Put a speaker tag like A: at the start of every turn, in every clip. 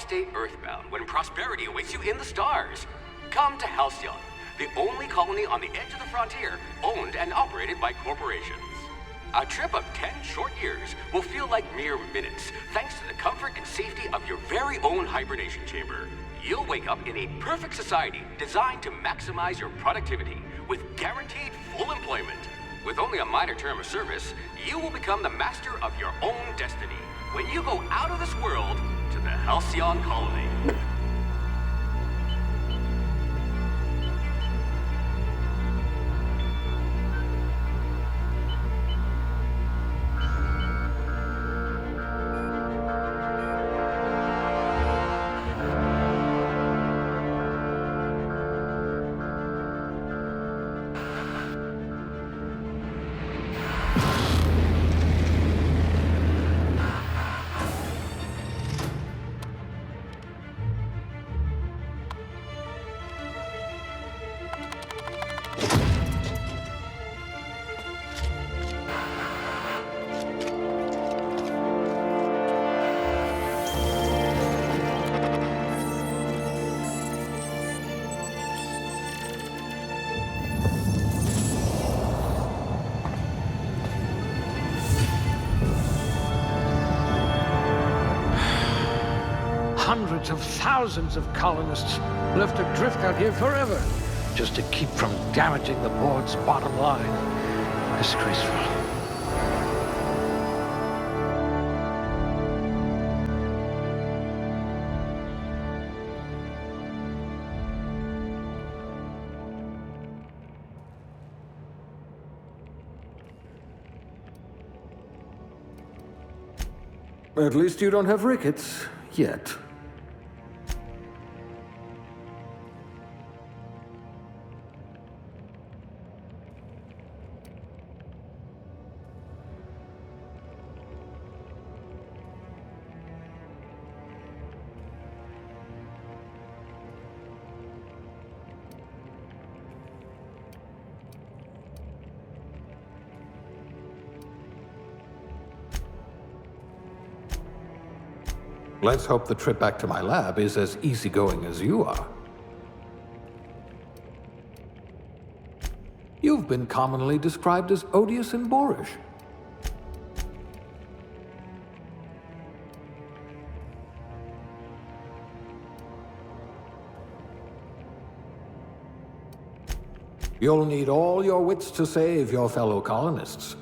A: stay earthbound when prosperity awaits you in the stars? Come to Halcyon, the only colony on the edge of the frontier, owned and operated by corporations. A trip of 10 short years will feel like mere minutes, thanks to the comfort and safety of your very own hibernation chamber. You'll wake up in a perfect society designed to maximize your productivity, with guaranteed full employment. With only a minor term of service, you will become the master of your own destiny when you go out of this world to the Halcyon Colony.
B: Hundreds of thousands of colonists left adrift out here forever, just to keep from damaging the board's bottom line. Disgraceful.
C: At least you don't have rickets, yet. Let's hope the trip back to my lab is as easygoing as you are. You've been commonly described as odious and boorish. You'll need all your wits to save your fellow colonists.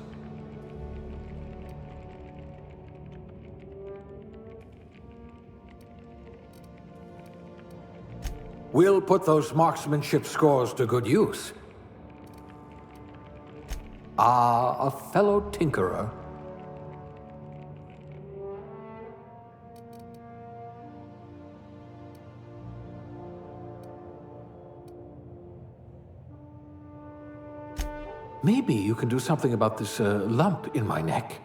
C: We'll put those marksmanship scores to good use. Ah, a fellow tinkerer. Maybe you can do something about this lump in my neck.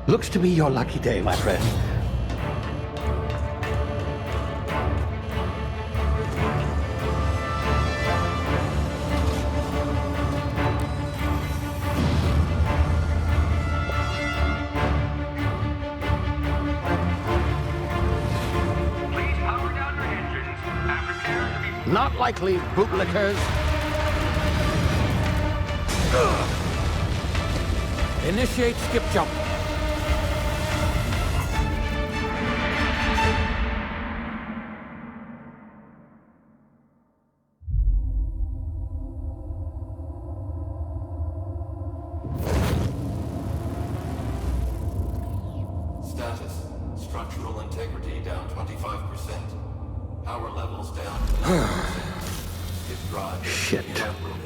B: Looks to be your lucky day, my friend.
A: Please power down your engines and prepare to be...
B: Not likely, bootlickers.
C: Initiate skip jump.
D: Status. Structural integrity down 25%. Power levels down to 90%. If drive is
B: Shit.
D: inoperable.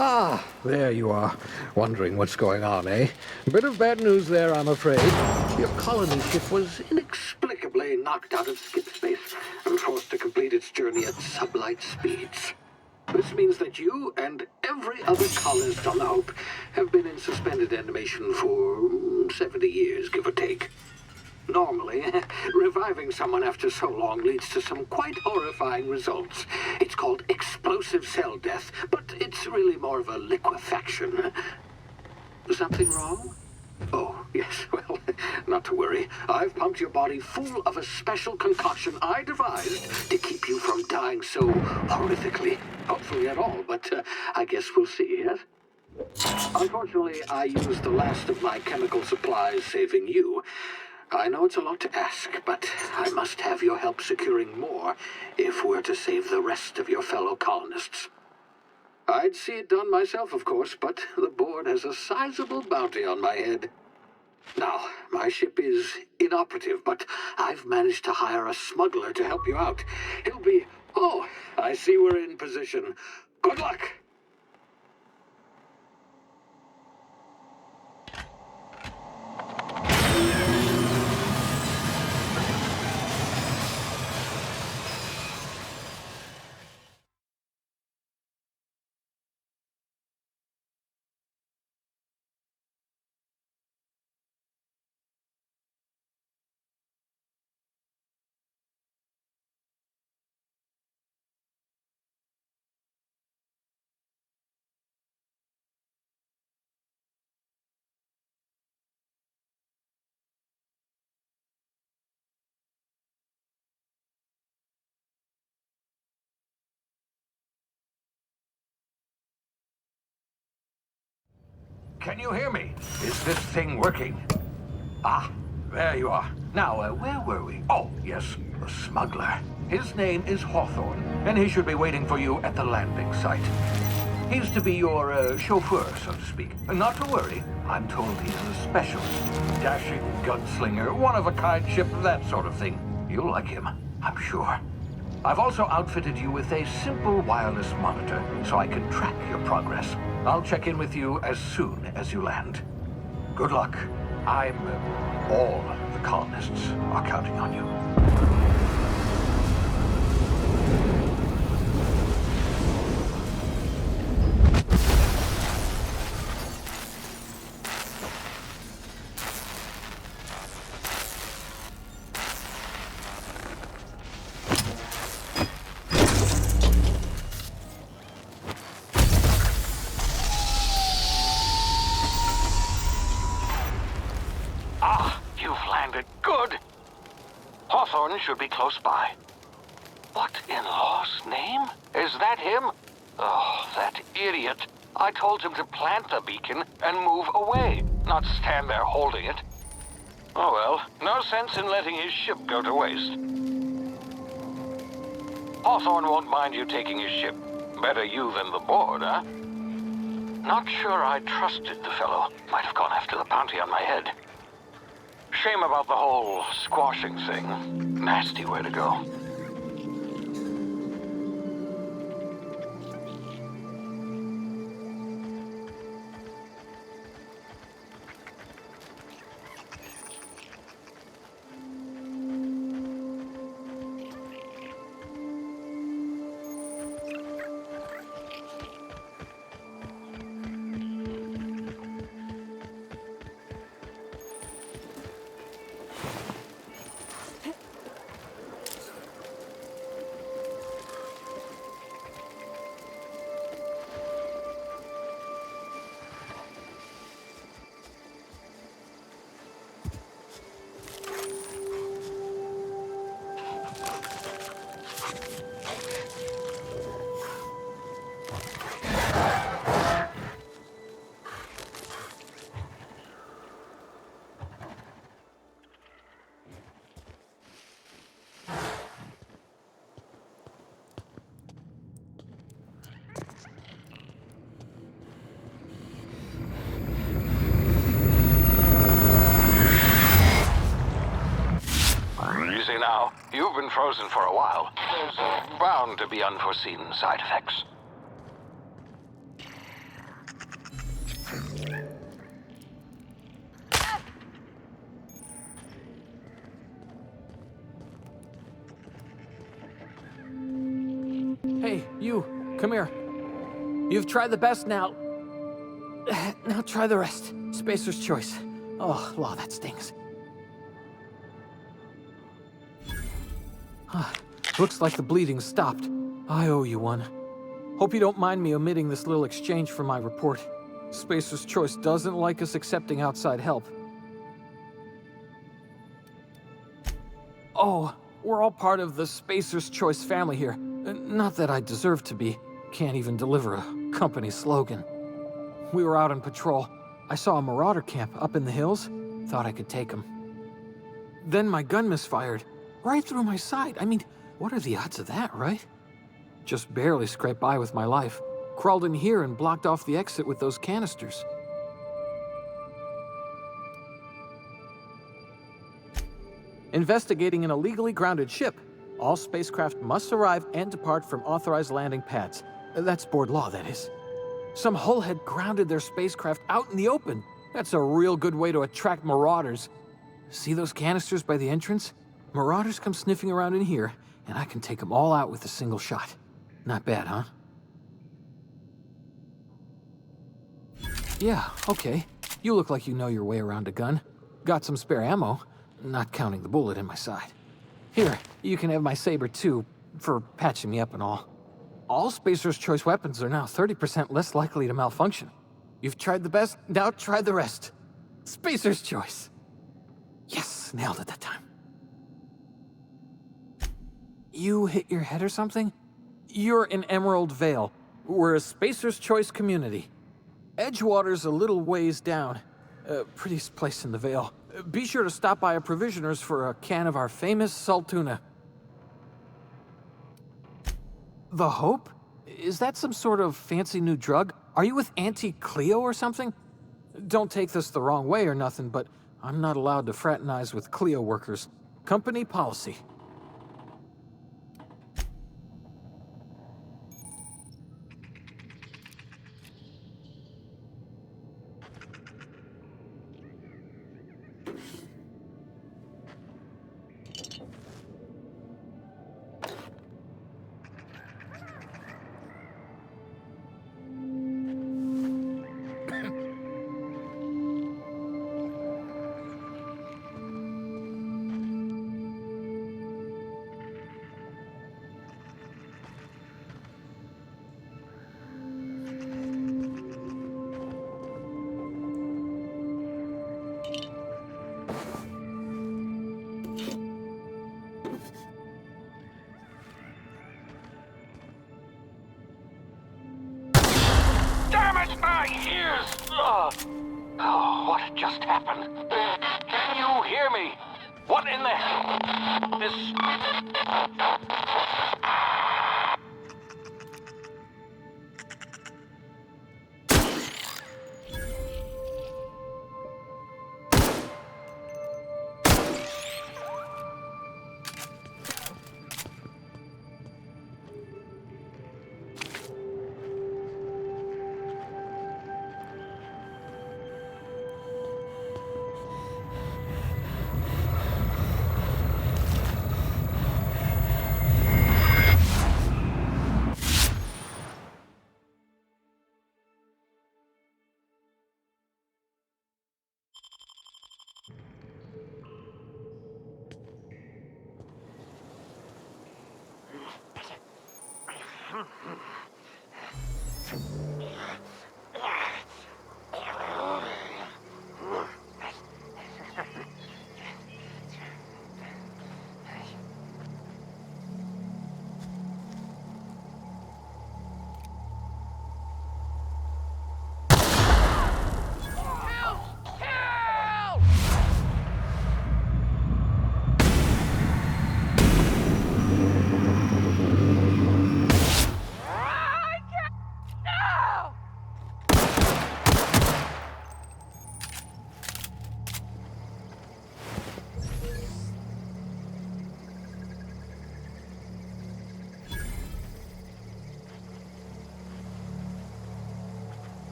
B: Ah, there you are. Wondering what's going on, eh? A bit of bad news there, I'm afraid. Your colony ship was inexplicably knocked out of skip space and forced to complete its journey at sublight speeds. This means that you and every other colonist on the Hope have been in suspended animation for 70 years, give or take. Normally, reviving someone after so long leads to some quite horrifying results. It's called explosive cell death, but it's really more of a liquefaction. Something wrong? Oh, yes, well, not to worry. I've pumped your body full of a special concoction I devised to keep you from dying so horrifically. Hopefully at all, but I guess we'll see, yes? Unfortunately, I used the last of my chemical supplies saving you. I know it's a lot to ask, but I must have your help securing more if we're to save the rest of your fellow colonists. I'd see it done myself, of course, but the board has a sizable bounty on my head. Now, my ship is inoperative, but I've managed to hire a smuggler to help you out. He'll be... Oh, I see we're in position. Good luck! Can you hear me? Is this thing working? Ah, there you are. Now, where were we? Oh, yes, the smuggler. His name is Hawthorne, and he should be waiting for you at the landing site. He's to be your chauffeur, so to speak. Not to worry, I'm told he's a specialist. Dashing gunslinger, one-of-a-kind ship, that sort of thing. You'll like him, I'm sure. I've also outfitted you with a simple wireless monitor, so I can track your progress. I'll check in with you as soon as you land. Good luck. All the colonists are counting on you.
E: Hawthorne should be close by. What in law's name? Is that him? Oh, that idiot. I told him to plant the beacon and move away, not stand there holding it. Oh well, no sense in letting his ship go to waste. Hawthorne won't mind you taking his ship. Better you than the board, huh? Not sure I trusted the fellow. Might have gone after the bounty on my head. Shame about the whole squashing thing. Nasty way to go. easy now. You've been frozen for a while. There's bound to be unforeseen side effects.
F: Hey, you, come here. You've tried the best now. Now try the rest. Spacer's choice. Oh, law, that stings. Looks like the bleeding stopped. I owe you one. Hope you don't mind me omitting this little exchange from my report. Spacer's choice doesn't like us accepting outside help. Oh, we're all part of the Spacer's Choice family here. Not that I deserve to be. Can't even deliver a company slogan. We were out on patrol. I saw a marauder camp up in the hills. Thought I could take them. Then my gun misfired. Right through my side. I mean, what are the odds of that, right? Just barely scraped by with my life. Crawled in here and blocked off the exit with those canisters. Investigating an illegally grounded ship. All spacecraft must arrive and depart from authorized landing pads. That's board law, that is. Some hullhead grounded their spacecraft out in the open. That's a real good way to attract marauders. See those canisters by the entrance? Marauders come sniffing around in here, and I can take them all out with a single shot. Not bad, huh? Yeah, okay. You look like you know your way around a gun. Got some spare ammo, not counting the bullet in my side. Here, you can have my saber too, for patching me up and all. All Spacer's Choice weapons are now 30% less likely to malfunction. You've tried the best, now try the rest. Spacer's Choice. Yes, nailed it that time. You hit your head or something? You're in Emerald Vale. We're a Spacer's Choice community. Edgewater's a little ways down. Prettiest place in the Vale. Be sure to stop by a provisioner's for a can of our famous salt tuna. The Hope? Is that some sort of fancy new drug? Are you with Auntie Cleo or something? Don't take this the wrong way or nothing, but I'm not allowed to fraternize with Cleo workers. Company policy.
E: Oh, what just happened? Can you hear me? What in the hell?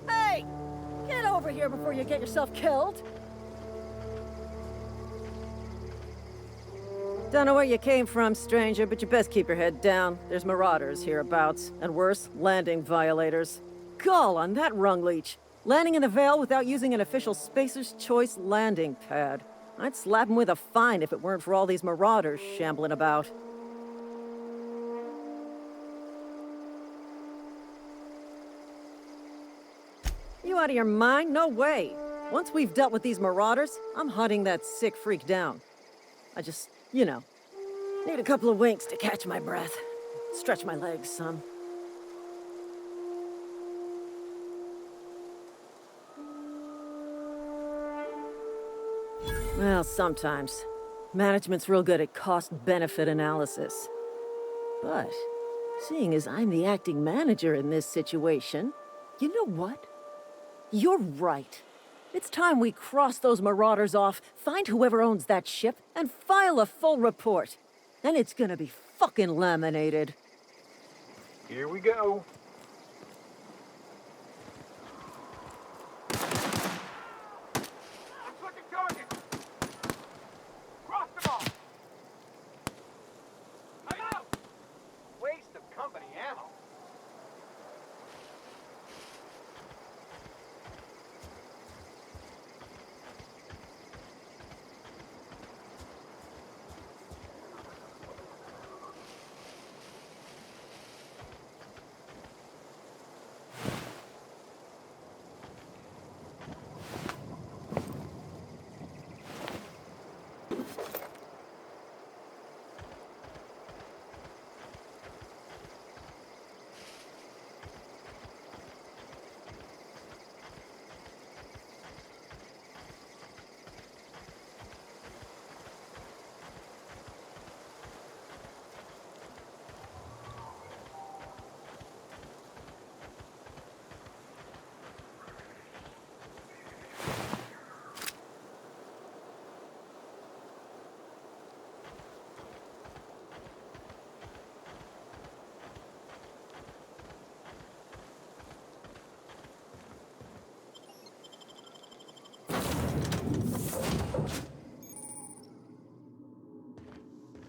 G: Hey! Get over here before you get yourself killed! Don't know where you came from, stranger, but you best keep your head down. There's marauders hereabouts, and worse, landing violators. Gall on that rung leech! Landing in the Vale without using an official Spacer's Choice landing pad. I'd slap him with a fine if it weren't for all these marauders shambling about. You out of your mind? No way! Once we've dealt with these marauders, I'm hunting that sick freak down. I just, you know, need a couple of winks to catch my breath. Stretch my legs some. Well, sometimes. Management's real good at cost-benefit analysis. But, seeing as I'm the acting manager in this situation, you know what? You're right. It's time we cross those marauders off, find whoever owns that ship, and file a full report. And it's gonna be fucking laminated.
B: Here we go.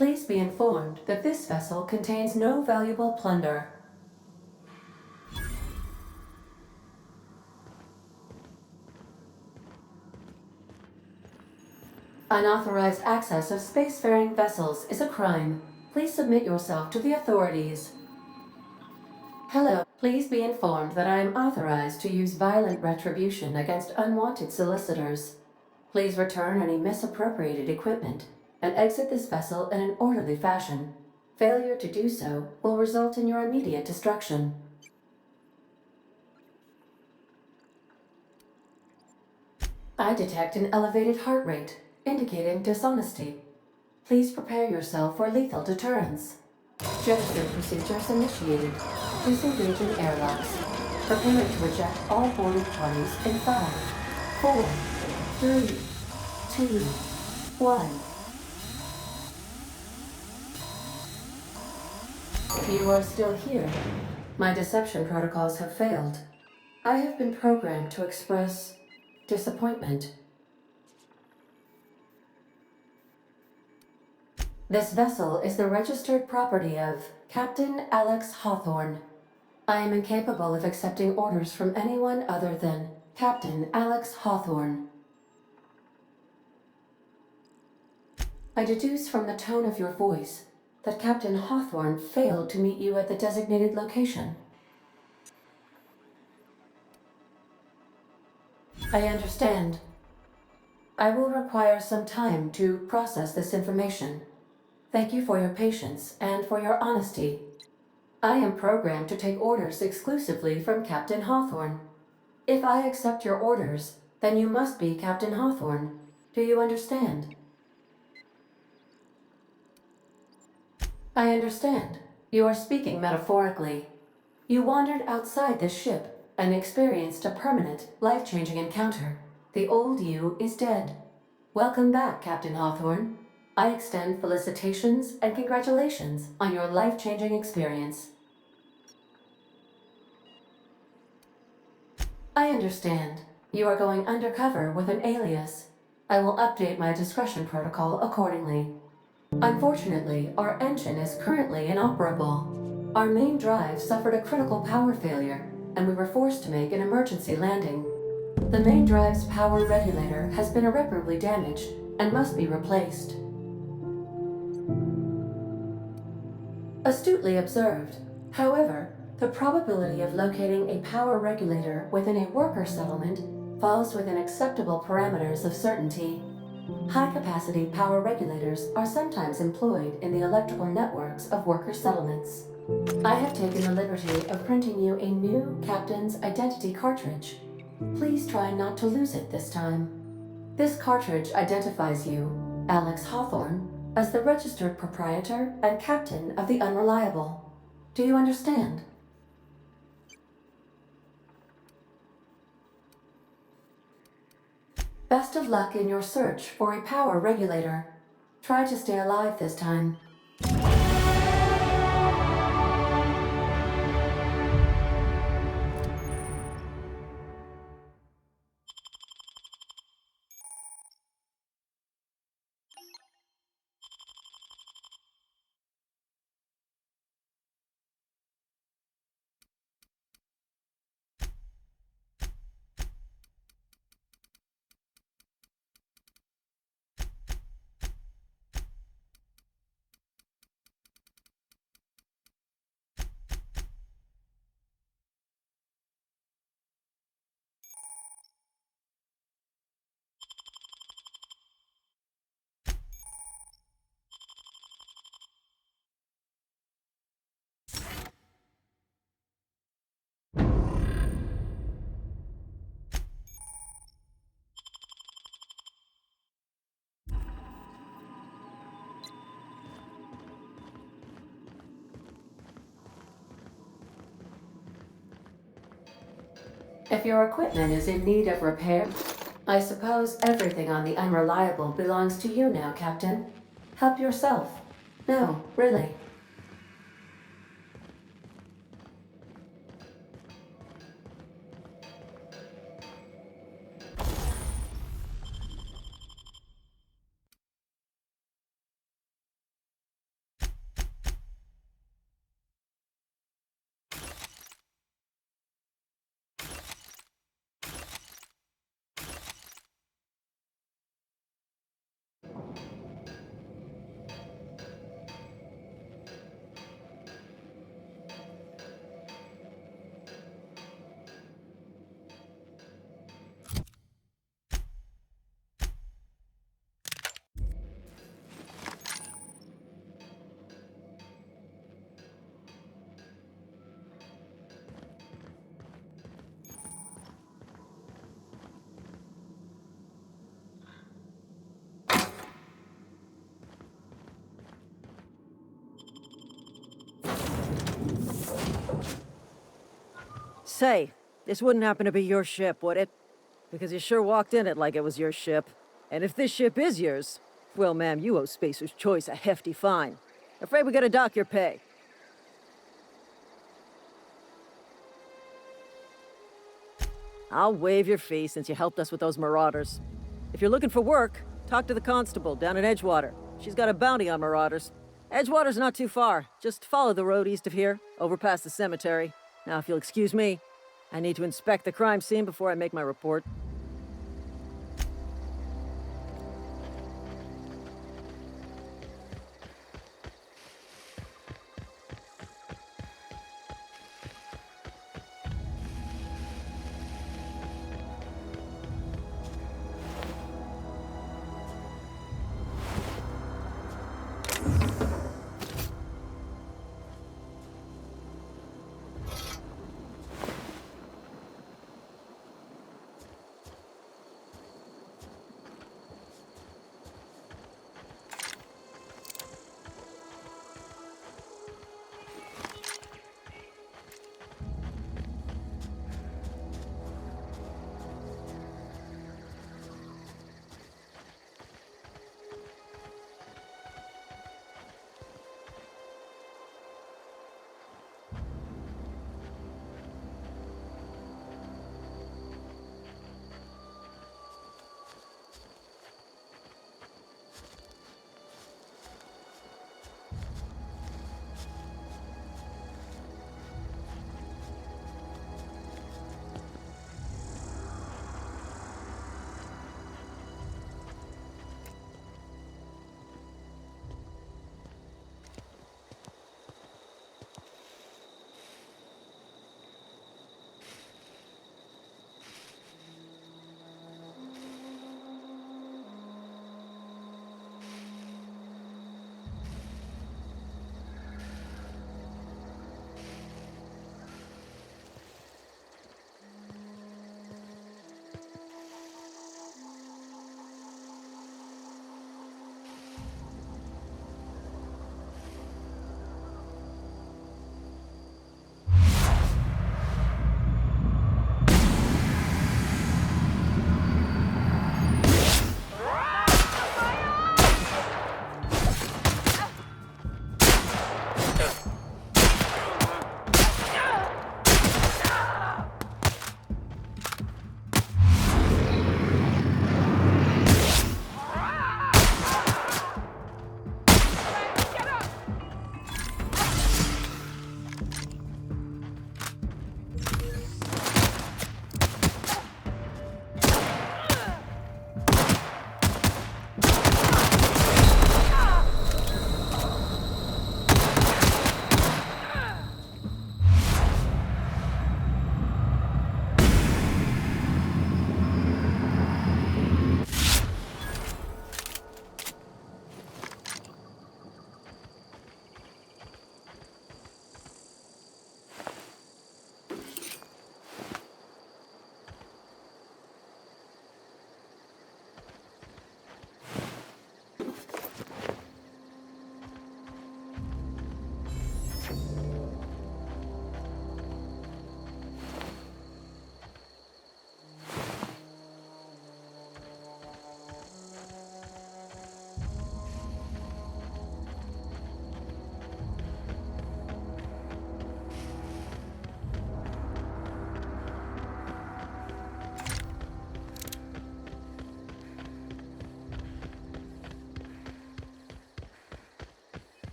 H: Please be informed that this vessel contains no valuable plunder. Unauthorized access of spacefaring vessels is a crime. Please submit yourself to the authorities. Hello. Please be informed that I am authorized to use violent retribution against unwanted solicitors. Please return any misappropriated equipment and exit this vessel in an orderly fashion. Failure to do so will result in your immediate destruction. I detect an elevated heart rate, indicating dishonesty. Please prepare yourself for lethal deterrence. Gesture procedures initiated. Disengaging airlocks. Preparing to eject all boarded parties in 5, 4, 3, 2, 1. You are still here. My deception protocols have failed. I have been programmed to express disappointment. This vessel is the registered property of Captain Alex Hawthorne. I am incapable of accepting orders from anyone other than Captain Alex Hawthorne. I deduce from the tone of your voice that Captain Hawthorne failed to meet you at the designated location. I understand. I will require some time to process this information. Thank you for your patience and for your honesty. I am programmed to take orders exclusively from Captain Hawthorne. If I accept your orders, then you must be Captain Hawthorne. Do you understand? I understand. You are speaking metaphorically. You wandered outside this ship and experienced a permanent, life-changing encounter. The old you is dead. Welcome back, Captain Hawthorne. I extend felicitations and congratulations on your life-changing experience. I understand. You are going undercover with an alias. I will update my discretion protocol accordingly. Unfortunately, our engine is currently inoperable. Our main drive suffered a critical power failure, and we were forced to make an emergency landing. The main drive's power regulator has been irreparably damaged and must be replaced. Astutely observed. However, the probability of locating a power regulator within a worker settlement falls within acceptable parameters of certainty. High-capacity power regulators are sometimes employed in the electrical networks of worker settlements. I have taken the liberty of printing you a new Captain's Identity cartridge. Please try not to lose it this time. This cartridge identifies you, Alex Hawthorne, as the registered proprietor and captain of the Unreliable. Do you understand? Best of luck in your search for a power regulator. Try to stay alive this time. If your equipment is in need of repair, I suppose everything on the Unreliable belongs to you now, Captain. Help yourself. No, really.
G: Say, this wouldn't happen to be your ship, would it? Because you sure walked in it like it was your ship. And if this ship is yours, well, ma'am, you owe Spacer's Choice a hefty fine. Afraid we gotta dock your pay. I'll waive your fee since you helped us with those marauders. If you're looking for work, talk to the constable down in Edgewater. She's got a bounty on marauders. Edgewater's not too far. Just follow the road east of here, over past the cemetery. Now, if you'll excuse me, I need to inspect the crime scene before I make my report.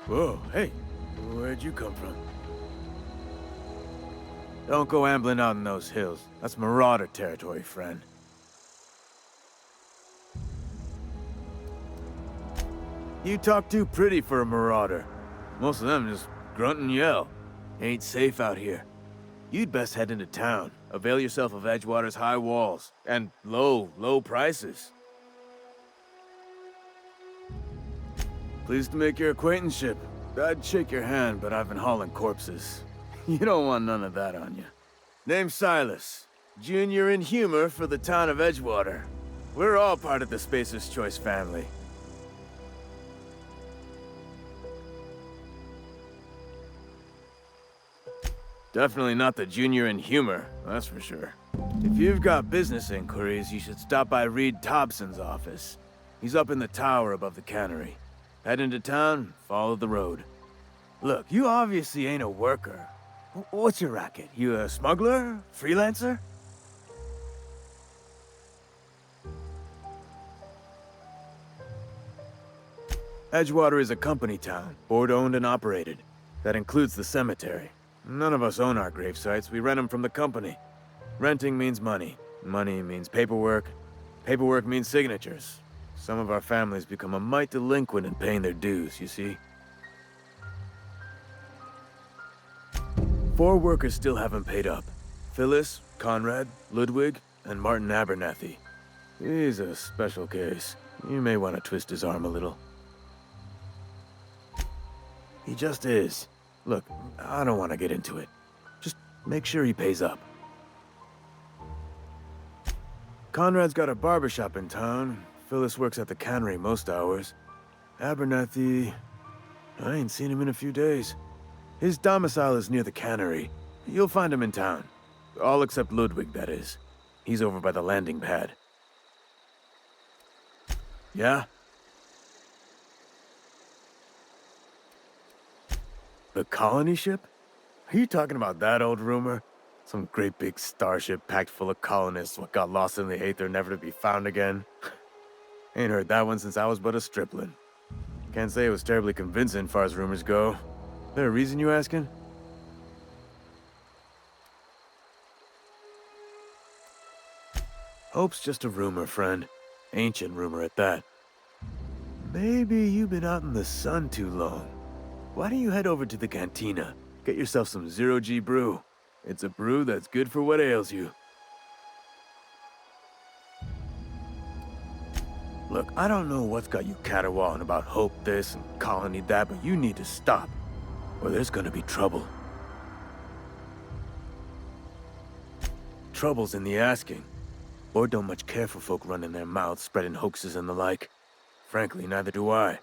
I: Whoa, hey, where'd you come from? Don't go ambling out in those hills. That's Marauder territory, friend. You talk too pretty for a Marauder. Most of them just grunt and yell. Ain't safe out here. You'd best head into town. Avail yourself of Edgewater's high walls and low prices. Pleased to make your acquaintanceship. I'd shake your hand, but I've been hauling corpses. You don't want none of that on you. Name's Silas. Junior in humor for the town of Edgewater. We're all part of the Spacer's Choice family. Definitely not the junior in humor, that's for sure. If you've got business inquiries, you should stop by Reed Thompson's office. He's up in the tower above the cannery. Head into town, follow the road. Look, you obviously ain't a worker. What's your racket? You a smuggler? Freelancer? Edgewater is a company town, board-owned and operated. That includes the cemetery. None of us own our grave sites, we rent them from the company. Renting means money. Money means paperwork. Paperwork means signatures. Some of our families become a mite delinquent in paying their dues, you see? 4 workers still haven't paid up. Phyllis, Conrad, Ludwig, and Martin Abernathy. He's a special case. You may want to twist his arm a little. He just is. Look, I don't want to get into it. Just make sure he pays up. Conrad's got a barbershop in town. Phyllis works at the cannery most hours. Abernathy... I ain't seen him in a few days. His domicile is near the cannery. You'll find him in town. All except Ludwig, that is. He's over by the landing pad. Yeah? The colony ship? Are you talking about that old rumor? Some great big starship packed full of colonists what got lost in the Aether never to be found again? Ain't heard that one since I was but a stripling. Can't say it was terribly convincing far as rumors go. There a reason you asking? Hope's just a rumor, friend. Ancient rumor at that. Maybe you've been out in the sun too long. Why don't you head over to the cantina? Get yourself some Zero-G brew. It's a brew that's good for what ails you. Look, I don't know what's got you caterwauling about Hope this and Colony that, but you need to stop, or there's gonna be trouble. Trouble's in the asking. Board don't much care for folk running their mouths, spreading hoaxes and the like. Frankly, neither do I.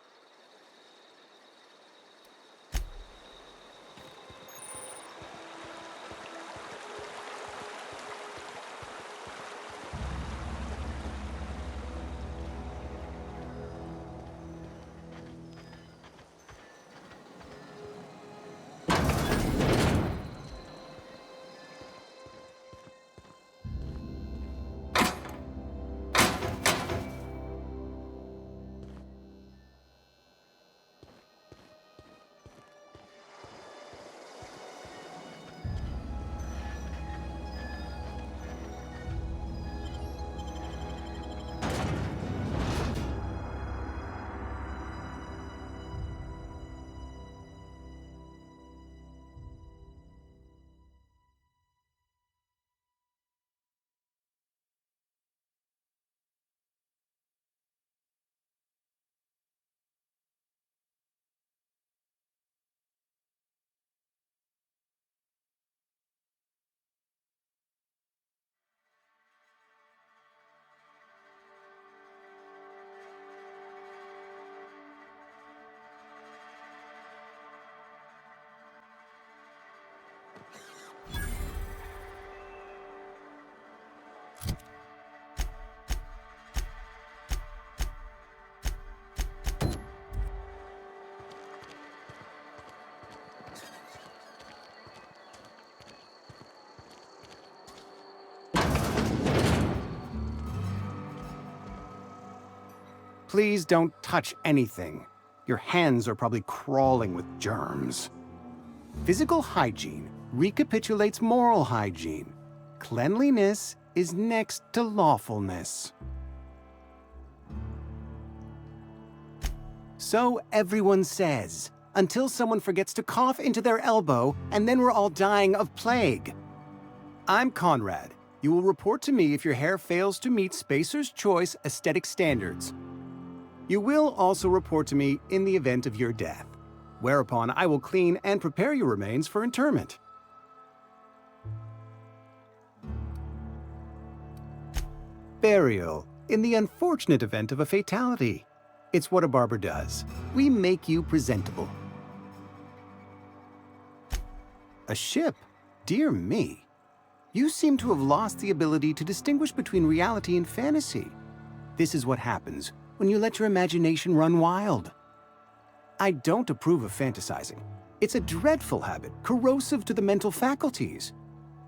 J: Please don't touch anything. Your hands are probably crawling with germs. Physical hygiene recapitulates moral hygiene. Cleanliness is next to lawfulness. So everyone says, until someone forgets to cough into their elbow, and then we're all dying of plague. I'm Conrad. You will report to me if your hair fails to meet Spacer's Choice aesthetic standards. You will also report to me in the event of your death, whereupon I will clean and prepare your remains for interment. Burial, in the unfortunate event of a fatality. It's what a barber does. We make you presentable. A ship? Dear me. You seem to have lost the ability to distinguish between reality and fantasy. This is what happens when you let your imagination run wild. I don't approve of fantasizing. It's a dreadful habit, corrosive to the mental faculties.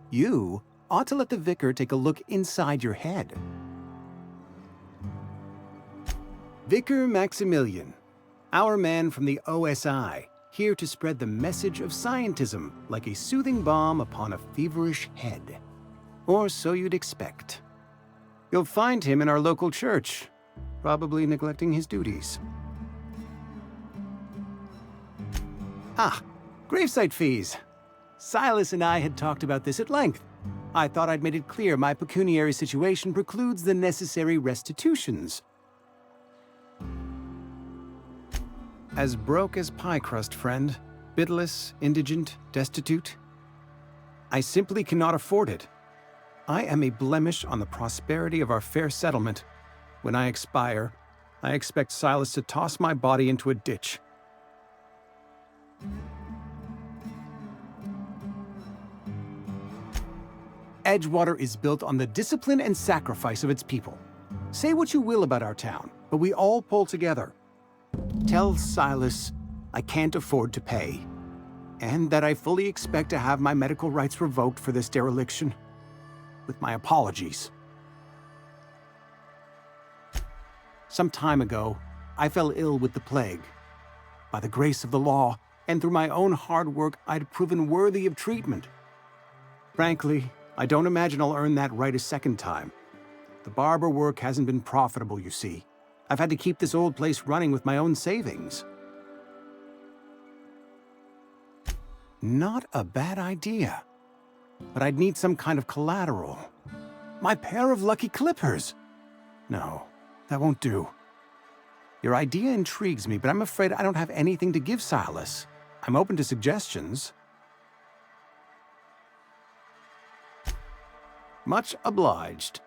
J: You ought to let the vicar take a look inside your head. Vicar Maximilian, Our man from the OSI, here to spread the message of scientism like a soothing balm upon a feverish head. Or so you'd expect. You'll find him in our local church, probably neglecting his duties. Ah, gravesite fees. Silas and I had talked about this at length. I thought I'd made it clear my pecuniary situation precludes the necessary restitutions. As broke as pie crust, friend. Bitless, indigent, destitute. I simply cannot afford it. I am a blemish on the prosperity of our fair settlement. When I expire, I expect Silas to toss my body into a ditch. Edgewater is built on the discipline and sacrifice of its people. Say what you will about our town, but we all pull together. Tell Silas I can't afford to pay, and that I fully expect to have my medical rights revoked for this dereliction. With my apologies. Some time ago, I fell ill with the plague. By the grace of the law, and through my own hard work, I'd proven worthy of treatment. Frankly, I don't imagine I'll earn that right a second time. The barber work hasn't been profitable, you see. I've had to keep this old place running with my own savings. Not a bad idea. But I'd need some kind of collateral. My pair of lucky clippers! No, that won't do. Your idea intrigues me, but I'm afraid I don't have anything to give Silas. I'm open to suggestions. Much obliged.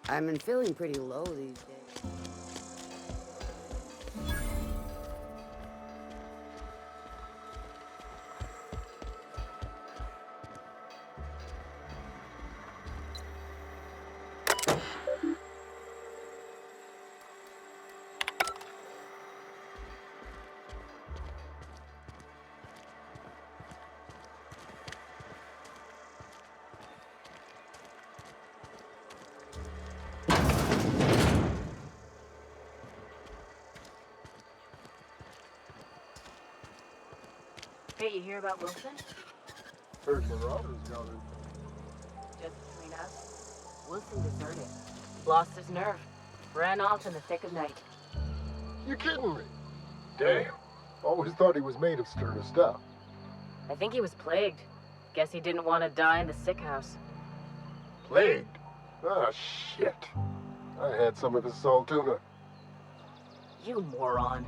K: I've been feeling pretty low these days.
L: Hey, you hear about Wilson?
M: Heard Marauders got it.
L: Just between us, Wilson deserted. Lost his nerve. Ran off in the thick of night.
M: You kidding me? Damn. Always thought he was made of sterner stuff.
L: I think he was plagued. Guess he didn't want to die in the sick house.
M: Plagued? Ah, shit. I had some of his salt tuna.
L: You moron.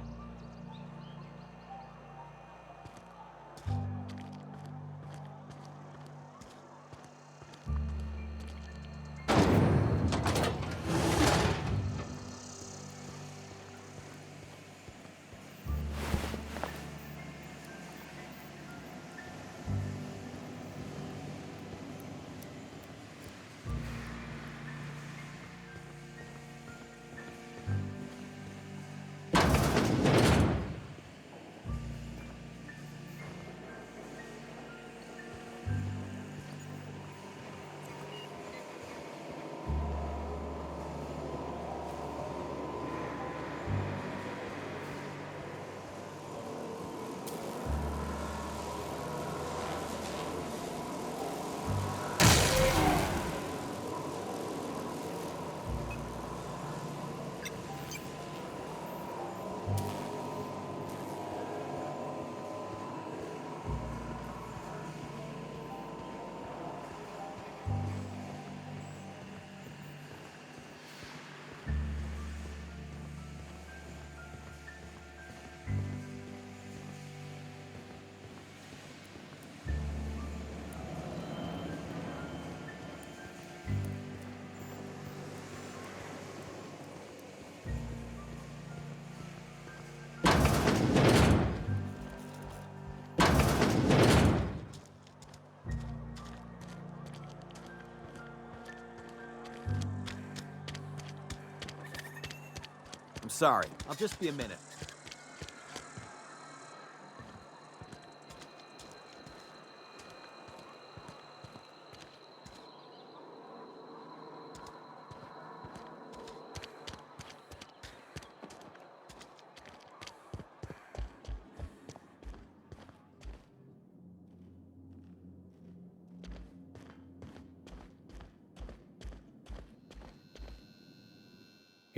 N: I'm sorry. I'll just be a minute.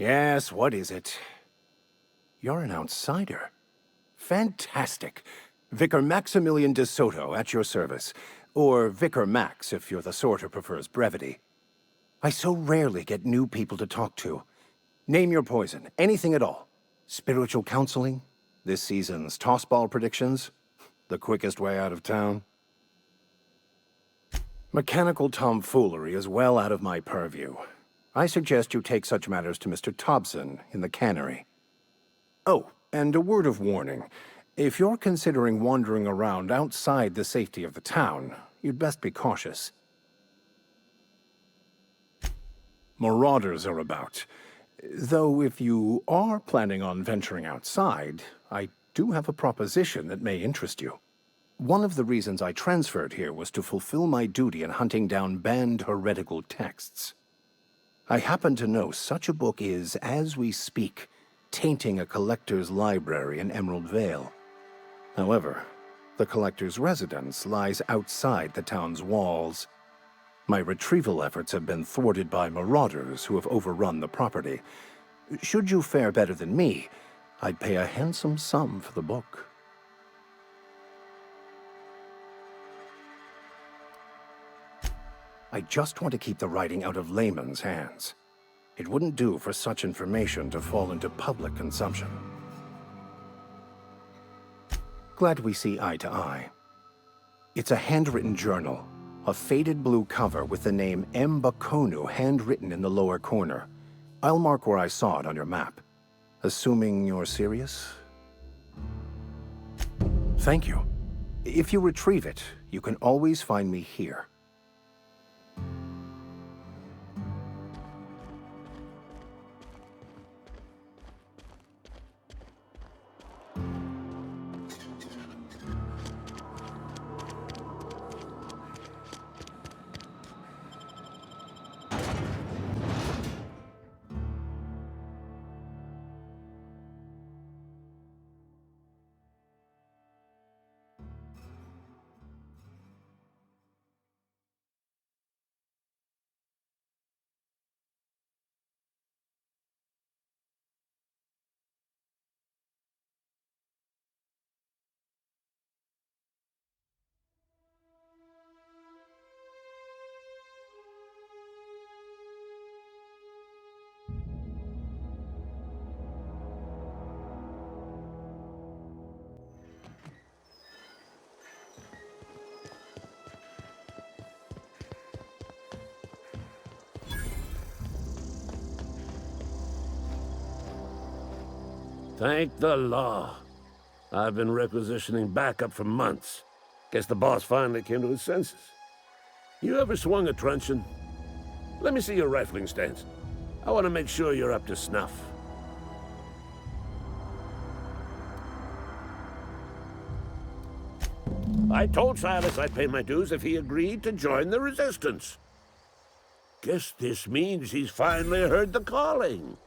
N: Yes, what is it? You're an outsider. Fantastic. Vicar Maximilian de Soto, at your service. Or Vicar Max, if you're the sort who prefers brevity. I so rarely get new people to talk to. Name your poison, anything at all. Spiritual counseling? This season's tossball predictions? The quickest way out of town? Mechanical tomfoolery is well out of my purview. I suggest you take such matters to Mr. Thompson in the cannery. Oh, and a word of warning. If you're considering wandering around outside the safety of the town, you'd best be cautious. Marauders are about. Though if you are planning on venturing outside, I do have a proposition that may interest you. One of the reasons I transferred here was to fulfill my duty in hunting down banned heretical texts. I happen to know such a book is, as we speak, tainting a collector's library in Emerald Vale. However, the collector's residence lies outside the town's walls. My retrieval efforts have been thwarted by marauders who have overrun the property. Should you fare better than me, I'd pay a handsome sum for the book. I just want to keep the writing out of layman's hands. It wouldn't do for such information to fall into public consumption. Glad we see eye to eye. It's a handwritten journal, a faded blue cover with the name M. Bakonu handwritten in the lower corner. I'll mark where I saw it on your map. Assuming you're serious? Thank you. If you retrieve it, you can always find me here.
O: Thank the law. I've been requisitioning backup for months. Guess the boss finally came to his senses. You ever swung a truncheon? Let me see your rifling stance. I want to make sure you're up to snuff. I told Silas I'd pay my dues if he agreed to join the resistance. Guess this means he's finally heard the calling.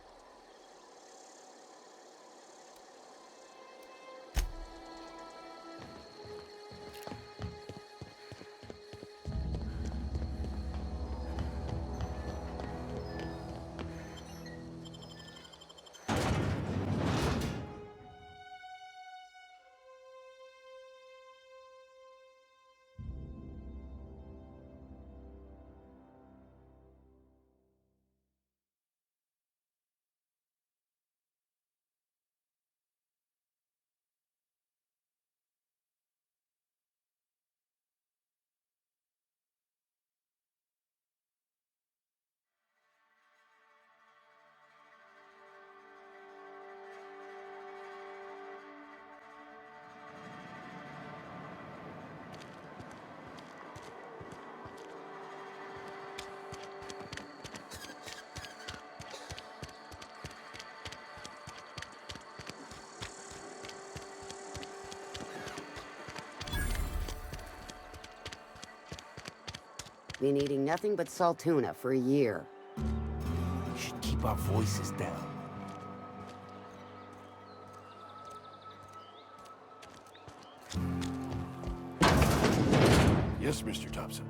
K: Been eating nothing but salt tuna for a year.
P: We should keep our voices down.
Q: Yes, Mr. Thompson.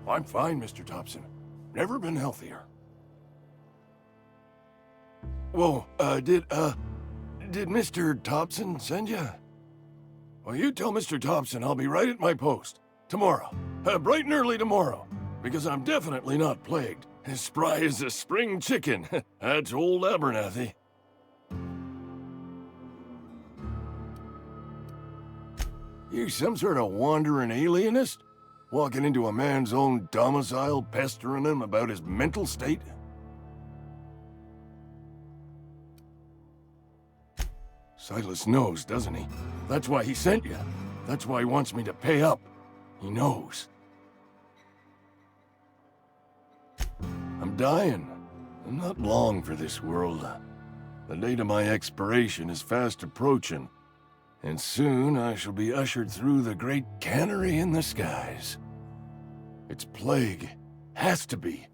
Q: I'm fine, Mr. Thompson. Never been healthier. Whoa, did Mr. Thompson send you? Well, you tell Mr. Thompson I'll be right at my post. Tomorrow. Bright and early tomorrow. Because I'm definitely not plagued. As spry as a spring chicken. That's old Abernathy. You some sort of wandering alienist? Walking into a man's own domicile, pestering him about his mental state? Silas knows, doesn't he? That's why he sent you. That's why he wants me to pay up. He knows. I'm dying. I'm not long for this world. The date of my expiration is fast approaching. And soon I shall be ushered through the great cannery in the skies. It's plague. Has to be.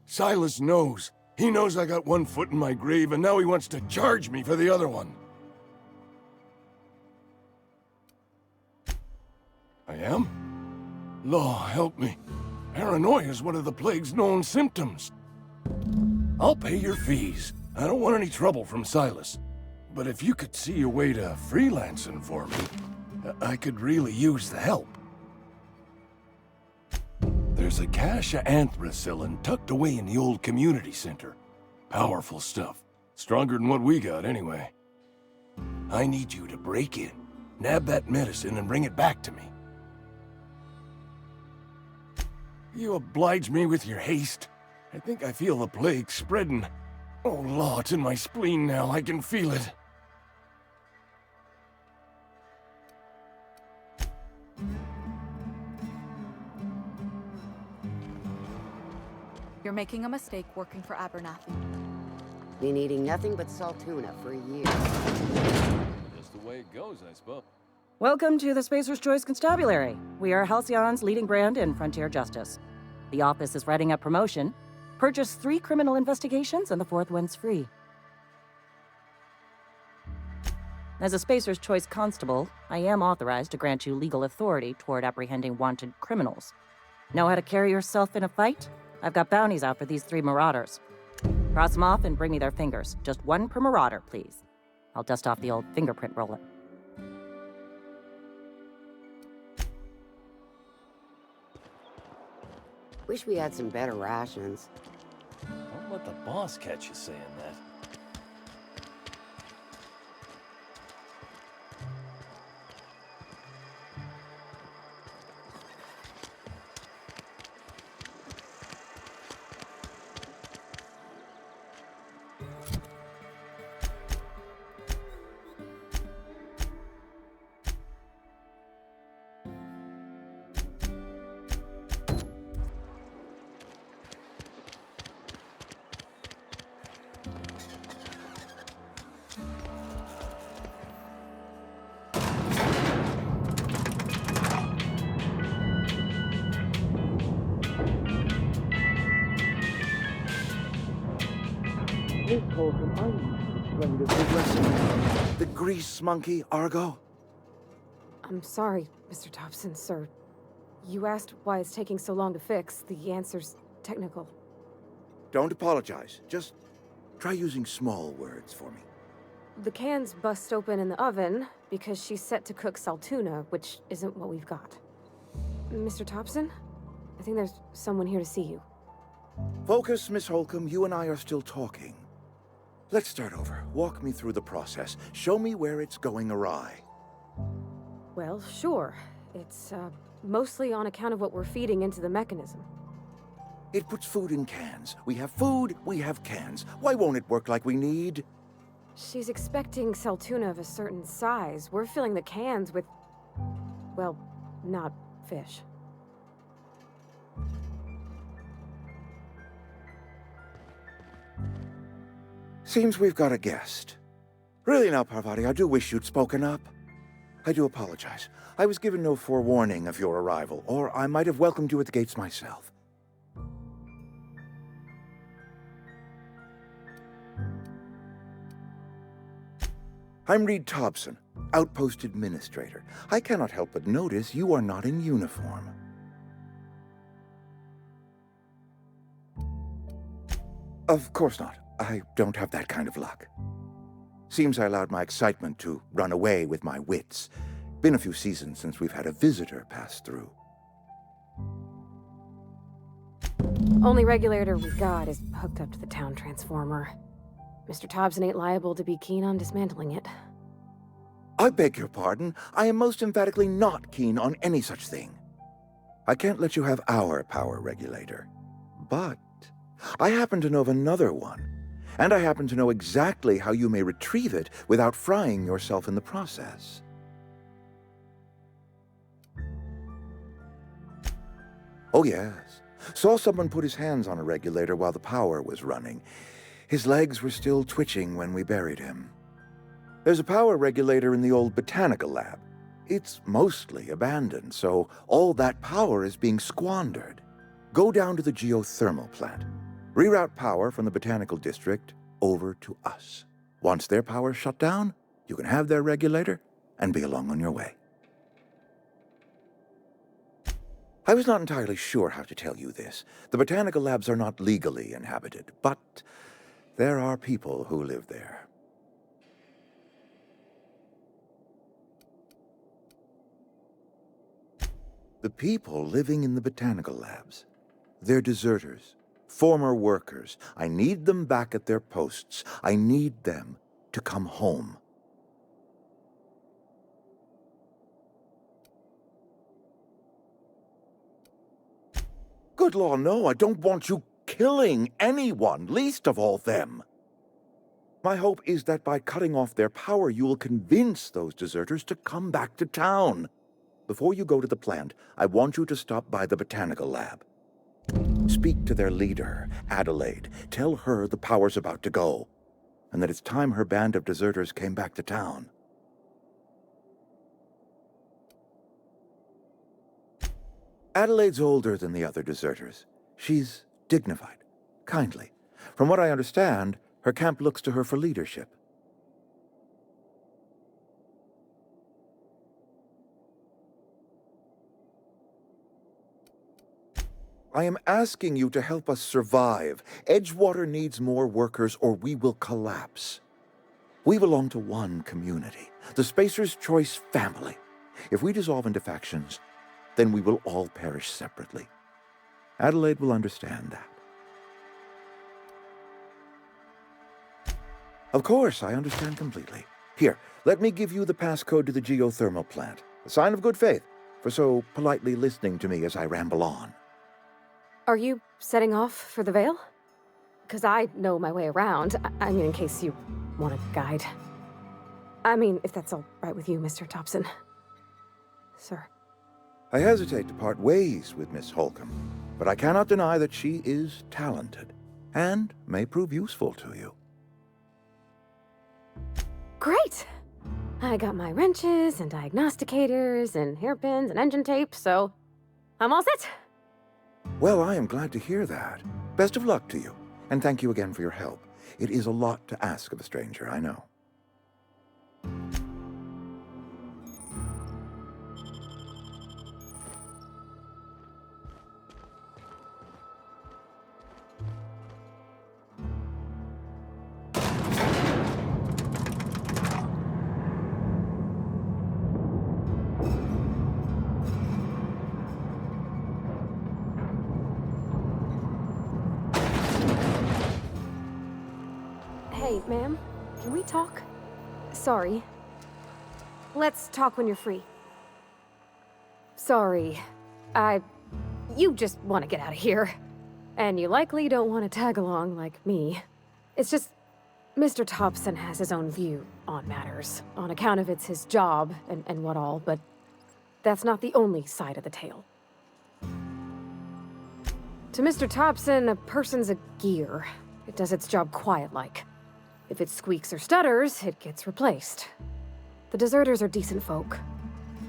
Q: Silas knows. He knows I got one foot in my grave, and now he wants to charge me for the other one. I am? Law, help me. Paranoia is one of the plague's known symptoms. I'll pay your fees. I don't want any trouble from Silas. But if you could see your way to freelancing for me, I could really use the help. There's a cache of anthracillin tucked away in the old community center. Powerful stuff. Stronger than what we got, anyway. I need you to break in, nab that medicine, and bring it back to me. You oblige me with your haste. I think I feel the plague spreading. Oh, law, it's in my spleen now. I can feel it.
R: You're making a mistake working for Abernathy.
K: Been eating nothing but salt tuna for a year.
S: Just the way it goes, I suppose.
T: Welcome to the Spacer's Choice Constabulary. We are Halcyon's leading brand in frontier justice. The office is writing up promotion. Purchase 3 criminal investigations and the 4th one's free. As a Spacer's Choice Constable, I am authorized to grant you legal authority toward apprehending wanted criminals. Know how to carry yourself in a fight? I've got bounties out for these 3 marauders. Cross them off and bring me their fingers. Just 1 per marauder, please. I'll dust off the old fingerprint roller.
K: Wish we had some better rations.
P: Don't let the boss catch you saying that.
U: The grease monkey, Argo?
V: I'm sorry, Mr. Thompson, sir. You asked why it's taking so long to fix. The answer's technical.
U: Don't apologize. Just try using small words for me.
V: The can's bust open in the oven because she's set to cook saltuna, which isn't what we've got. Mr. Thompson? I think there's someone here to see you.
U: Focus, Miss Holcomb. You and I are still talking. Let's start over. Walk me through the process. Show me where it's going awry.
V: Well, sure. It's, mostly on account of what we're feeding into the mechanism.
U: It puts food in cans. We have food, we have cans. Why won't it work like we need?
V: She's expecting saltuna of a certain size. We're filling the cans with, well, not fish.
U: Seems we've got a guest. Really now, Parvati, I do wish you'd spoken up. I do apologize. I was given no forewarning of your arrival, or I might have welcomed you at the gates myself. I'm Reed Thompson, Outpost Administrator. I cannot help but notice you are not in uniform. Of course not. I don't have that kind of luck. Seems I allowed my excitement to run away with my wits. Been a few seasons since we've had a visitor pass through.
V: Only regulator we got is hooked up to the town transformer. Mr. Thompson ain't liable to be keen on dismantling it.
U: I beg your pardon. I am most emphatically not keen on any such thing. I can't let you have our power regulator. But I happen to know of another one. And I happen to know exactly how you may retrieve it without frying yourself in the process. Oh, yes. Saw someone put his hands on a regulator while the power was running. His legs were still twitching when we buried him. There's a power regulator in the old botanical lab. It's mostly abandoned, so all that power is being squandered. Go down to the geothermal plant. Reroute power from the botanical district over to us. Once their power's shut down, you can have their regulator and be along on your way. I was not entirely sure how to tell you this. The botanical labs are not legally inhabited, but there are people who live there. The people living in the botanical labs, they're deserters, former workers. I need them back at their posts. I need them to come home. Good law, no, I don't want you killing anyone, least of all them. My hope is that by cutting off their power, you will convince those deserters to come back to town. Before you go to the plant, I want you to stop by the botanical lab. Speak to their leader, Adelaide. Tell her the power's about to go, and that it's time her band of deserters came back to town. Adelaide's older than the other deserters. She's dignified, kindly. From what I understand, her camp looks to her for leadership. I am asking you to help us survive. Edgewater needs more workers or we will collapse. We belong to one community, the Spacer's Choice family. If we dissolve into factions, then we will all perish separately. Adelaide will understand that. Of course, I understand completely. Here, let me give you the passcode to the geothermal plant. A sign of good faith for so politely listening to me as I ramble on.
V: Are you setting off for the Vale? Because I know my way around. I mean, in case you want a guide. I mean, if that's all right with you, Mr. Thompson. Sir.
U: I hesitate to part ways with Miss Holcomb, but I cannot deny that she is talented and may prove useful to you.
V: Great! I got my wrenches and diagnosticators and hairpins and engine tape, so I'm all set.
U: Well, I am glad to hear that. Best of luck to you, and thank you again for your help. It is a lot to ask of a stranger, I know.
V: Hey, ma'am, can we talk? Sorry. Let's talk when you're free. Sorry. You just want to get out of here. And you likely don't want to tag along like me. It's just, Mr. Thompson has his own view on matters, on account of it's his job and what all, but that's not the only side of the tale. To Mr. Thompson, a person's a gear. It does its job quiet-like. If it squeaks or stutters, it gets replaced. The deserters are decent folk.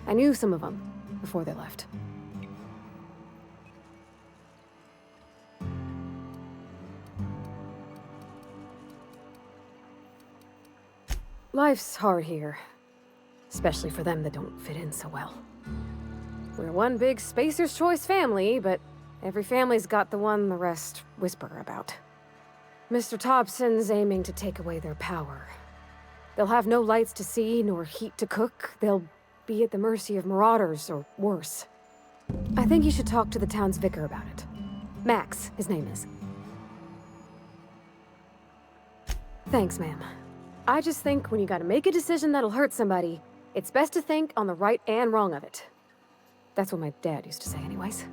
V: I knew some of them before they left. Life's hard here, especially for them that don't fit in so well. We're one big Spacer's Choice family, but every family's got the one the rest whisper about. Mr. Thompson's aiming to take away their power. They'll have no lights to see, nor heat to cook. They'll be at the mercy of marauders, or worse. I think you should talk to the town's vicar about it. Max, his name is. Thanks, ma'am. I just think when you gotta make a decision that'll hurt somebody, it's best to think on the right and wrong of it. That's what my dad used to say anyways.